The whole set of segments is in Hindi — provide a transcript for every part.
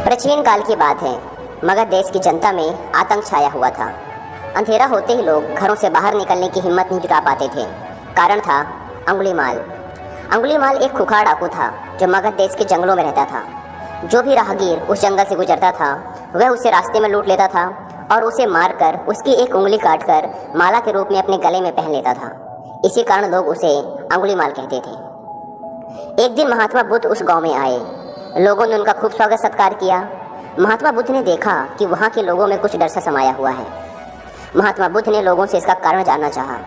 प्राचीन काल की बात है। मगध देश की जनता में आतंक छाया हुआ था। अंधेरा होते ही लोग घरों से बाहर निकलने की हिम्मत नहीं जुटा पाते थे। कारण था अंगुलीमाल। अंगुलीमाल एक खुखार डाकू था जो मगध देश के जंगलों में रहता था। जो भी राहगीर उस जंगल से गुजरता था वह उसे रास्ते में लूट लेता था और उसे मारकर उसकी एक उंगली काटकर माला के रूप में अपने गले में पहन लेता था। इसी कारण लोग उसे अंगुलीमाल कहते थे। एक दिन महात्मा बुद्ध उस गांव में आए। लोगों ने उनका खूब स्वागत सत्कार किया। महात्मा बुद्ध ने देखा कि वहाँ के लोगों में कुछ डर सा समाया हुआ है। महात्मा बुद्ध ने लोगों से इसका कारण जानना चाहा।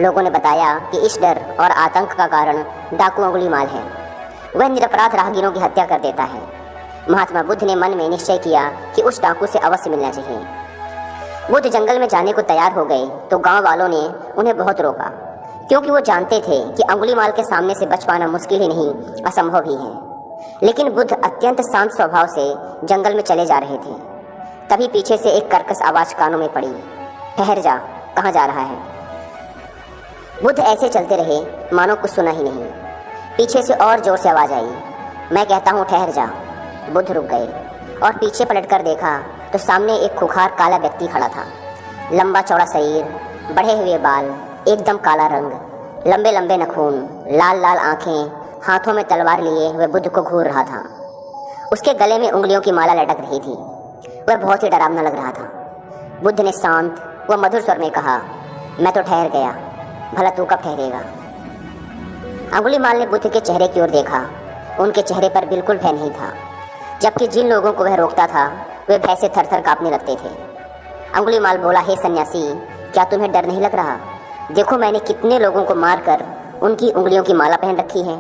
लोगों ने बताया कि इस डर और आतंक का कारण डाकू अंगुलीमाल है। वह निरपराध राहगीरों की हत्या कर देता है। महात्मा बुद्ध ने मन में निश्चय किया कि उस डाकू से अवश्य मिलना चाहिए। बुद्ध जंगल में जाने को तैयार हो गए तो गांव वालों ने उन्हें बहुत रोका, क्योंकि वो जानते थे कि अंगुलीमाल के सामने से बच पाना मुश्किल ही नहीं असंभव ही है। लेकिन बुद्ध अत्यंत शांत स्वभाव से जंगल में चले जा रहे थे। तभी पीछे से एक कर्कश आवाज कानों में पड़ी, ठहर जा, कहाँ जा रहा है। बुद्ध ऐसे चलते रहे मानो कुछ सुना ही नहीं। पीछे से और जोर से आवाज आई, मैं कहता हूँ ठहर जा। बुद्ध रुक गए और पीछे पलटकर देखा तो सामने एक खुखार काला व्यक्ति खड़ा था। लंबा चौड़ा शरीर, बढ़े हुए बाल, एकदम काला रंग, लंबे लंबे नाखून, लाल लाल आंखें, हाथों में तलवार लिए वह बुद्ध को घूर रहा था। उसके गले में उंगलियों की माला लटक रही थी। वह बहुत ही डरावना लग रहा था। बुद्ध ने शांत व मधुर स्वर में कहा, मैं तो ठहर गया, भला तू कब ठहरेगा। अंगुलीमाल ने बुद्ध के चेहरे की ओर देखा। उनके चेहरे पर बिल्कुल भय नहीं था, जबकि जिन लोगों को वह रोकता था वे भय से थर थर कांपने लगते थे। अंगुलीमाल बोला, हे सन्यासी, क्या तुम्हें डर नहीं लग रहा? देखो मैंने कितने लोगों को मारकर उनकी उंगलियों की माला पहन रखी है।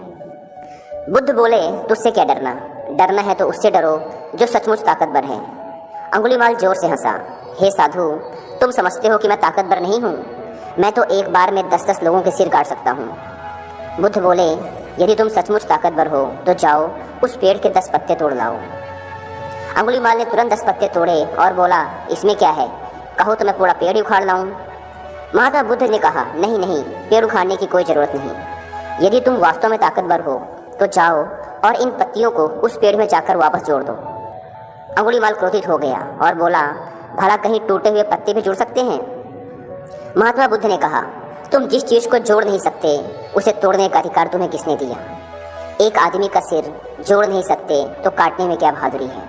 बुद्ध बोले, तुझसे क्या डरना? डरना है तो उससे डरो जो सचमुच ताकतवर है। अंगुलीमाल जोर से हंसा, हे साधु, तुम समझते हो कि मैं ताकतवर नहीं हूँ? मैं तो एक बार में 10-10 लोगों के सिर काट सकता हूँ। बुद्ध बोले, यदि तुम सचमुच ताकतवर हो तो जाओ उस पेड़ के 10 पत्ते तोड़ लाओ। अंगुलीमाल ने तुरंत 10 पत्ते तोड़े और बोला, इसमें क्या है, कहो तो मैं पूरा पेड़ ही उखाड़ लाऊं। महात्मा बुद्ध ने कहा, नहीं नहीं, पेड़ उखाड़ने की कोई ज़रूरत नहीं। यदि तुम वास्तव में ताकतवर हो तो जाओ और इन पत्तियों को उस पेड़ में जाकर वापस जोड़ दो। अंगुलीमाल क्रोधित हो गया और बोला, भला कहीं टूटे हुए पत्ते भी जुड़ सकते हैं? महात्मा बुद्ध ने कहा, तुम जिस चीज़ को जोड़ नहीं सकते उसे तोड़ने का अधिकार तुम्हें किसने दिया? एक आदमी का सिर जोड़ नहीं सकते तो काटने में क्या बहादुरी है।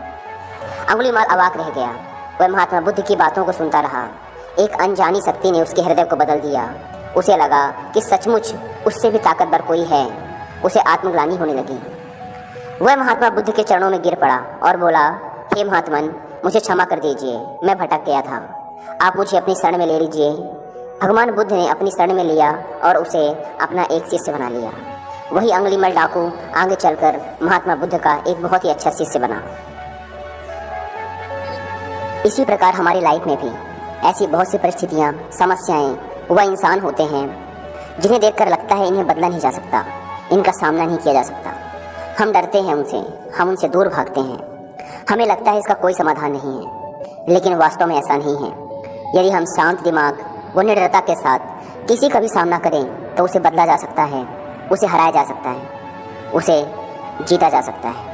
अंगुलीमाल अवाक रह गया। वह महात्मा बुद्ध की बातों को सुनता रहा। एक अनजानी शक्ति ने उसके हृदय को बदल दिया। उसे लगा कि सचमुच उससे भी ताकतवर कोई है। उसे आत्मग्लानि होने लगी। वह महात्मा बुद्ध के चरणों में गिर पड़ा और बोला, हे महात्मन, मुझे क्षमा कर दीजिए, मैं भटक गया था, आप मुझे अपनी शरण में ले लीजिए। भगवान बुद्ध ने अपनी शरण में लिया और उसे अपना एक शिष्य बना लिया। वही अंगुलीमाल डाकू आगे चलकर महात्मा बुद्ध का एक बहुत ही अच्छा शिष्य बना। इसी प्रकार हमारी लाइफ में भी ऐसी बहुत सी परिस्थितियाँ, समस्याएं, वह इंसान होते हैं जिन्हें देखकर लगता है इन्हें बदला नहीं जा सकता, इनका सामना नहीं किया जा सकता। हम डरते हैं उनसे, हम उनसे दूर भागते हैं। हमें लगता है इसका कोई समाधान नहीं है, लेकिन वास्तव में ऐसा नहीं है। यदि हम शांत दिमाग व निडरता के साथ किसी का भी सामना करें तो उसे बदला जा सकता है, उसे हराया जा सकता है, उसे जीता जा सकता है।